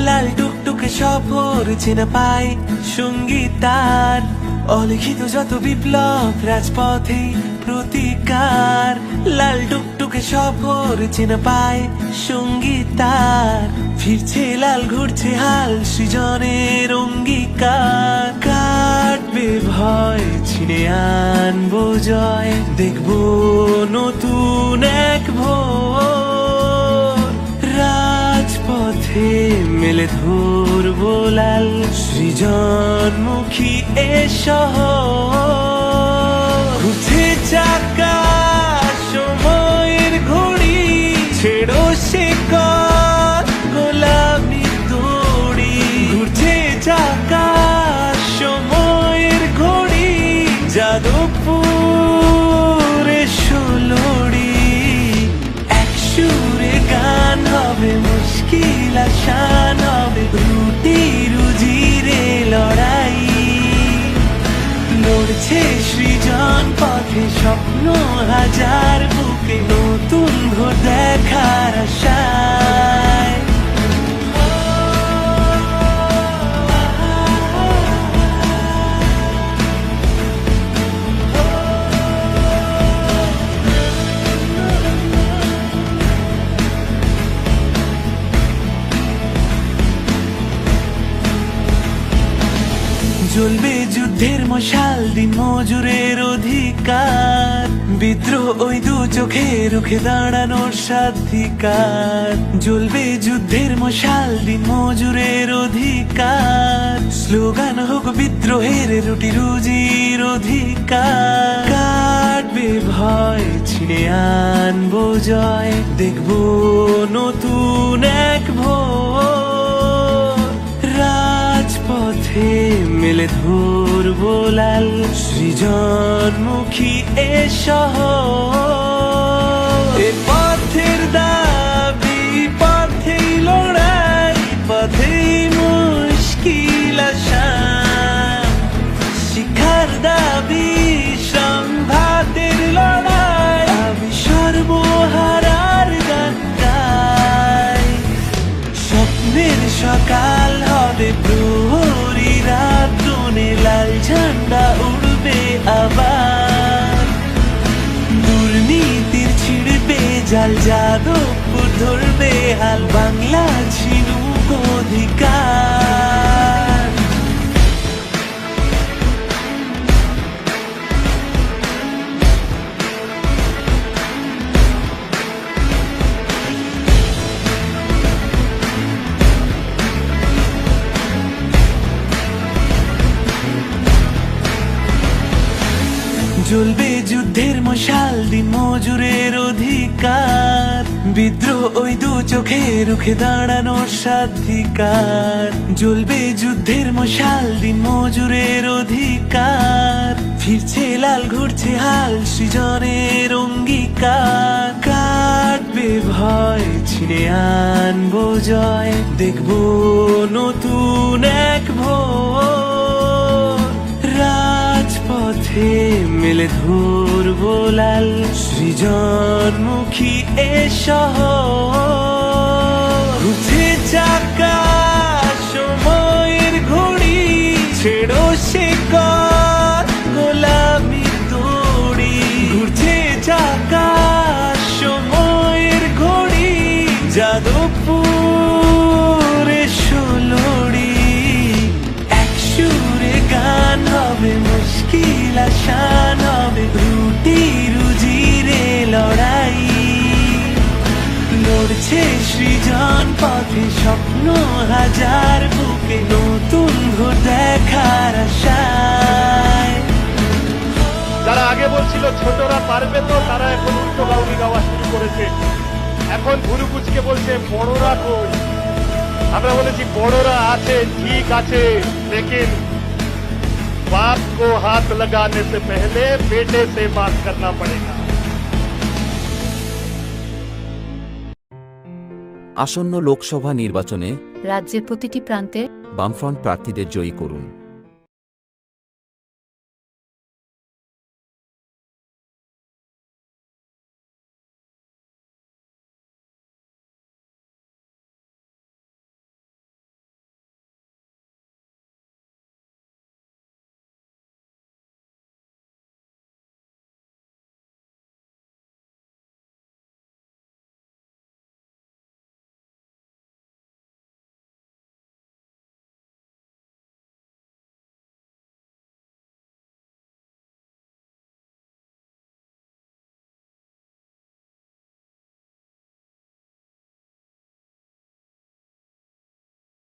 লাল টুকটুকে সফর চেনা পায় সঙ্গীতার, অলিখিত যত বিপ্লব রাজপথে প্রতিকার। লাল টুকটুকে সফর চেনা পায় সঙ্গীতার, ফিরছে লাল ঘুরছে হাল সৃজনের অঙ্গীকার। কাটবে ভয় ছিনে আনবো জয়, দেখবো নতুন এক ভোর। রাজপথে মেলে ধরবো লাল সৃজনমুখী এ শহর। ঘুরছে চাকা সময়ের ঘড়ি, ছেড়ো শেকল গোলামি দড়ি। ঘুরছে চাকা সময়ের ঘড়ি, যাদবপুরে ষোলড়ি। এক সুরে গান হবে, মুশকিল আসান হবে, রুটি রুজিরে লড়াই। লড়ছে সৃজন পথে স্বপ্ন হাজার, বুকে নতুন ভোর দেখার আশায়। জ্বলবে যুদ্ধের মশাল, দিন মজুরের অধিকার। বিদ্রোহ ওই দু চোখে রুখে দাঁড়ানোর স্বাধিকার। জ্বলবে যুদ্ধের মশাল, দিন মজুরের অধিকার। স্লোগান হোক বিদ্রোহের, রুটি রুজির অধিকার। কাটবে ভয় ছিনে আনবো জয়, দেখবো নতুন এক ভোর। রাজপথে মেলে ধরবো লাল সৃজনমুখী এ শহর। এ পথের দাবি পথেই লড়াই, পথেই মুশকিল আসান। শিক্ষার দাবি সংঘাতের লড়াই, আমি সর্বহারার গান গাই। স্বপ্নের সকাল হবে প্রহরী রাত গুনে, লাল ঝান্ডা উড়বে আবার। দুর্নীতির ছিড়বে জাল, যাদবপুর ধরবে হাল, বাংলা ছিনুক অধিকার। জ্বলবে যুদ্ধের মশাল, দিন মজুরের অধিকার। বিদ্রোহ ওই দু চোখে রুখে দাঁড়ানোর স্বাধিকার। জ্বলবে যুদ্ধের মশাল, দিন মজুরের অধিকার। ফিরছে লাল ঘুরছে হাল সৃজনের অঙ্গীকার। কাটবে ভয় ছিনে আনবো জয়, দেখবো নতুন এক ভোর। রাজপথে মেলে ধরবো লাল সৃজনমুখী এ শহর। ঘুরছে চাকা সময়ের ঘড়ি, ছেড়ো শেকল গোলামি দড়ি। ঘুরছে চাকা সময়ের ঘড়ি, যাদবপুরে ষোলড়ি। এক সুরে গান হবে, মুশকিল আসান হবে, রুটি রুজিরে লড়াই। লড়ছে সৃজন পথে স্বপ্ন হাজার, বুকে নতুন ভোর দেখার আশায়। যারা আগে বলছিল ছোটরা পারবে তো, তারা এখন উল্টো গাউনি গাওয়া শুরু করেছে। এখন ভুরুকুচকে বলছে বড়রা কই। আমরা বলেছি বড়রা আছে, ঠিক আছে, लेकिन बाप को हाथ लगाने से पहले बेटे से बात करना पड़ेगा। আসন্ন লোকসভা নির্বাচনে রাজ্যের প্রতিটি প্রান্তে বামফ্রন্ট প্রার্থীদের জয়ী করুন।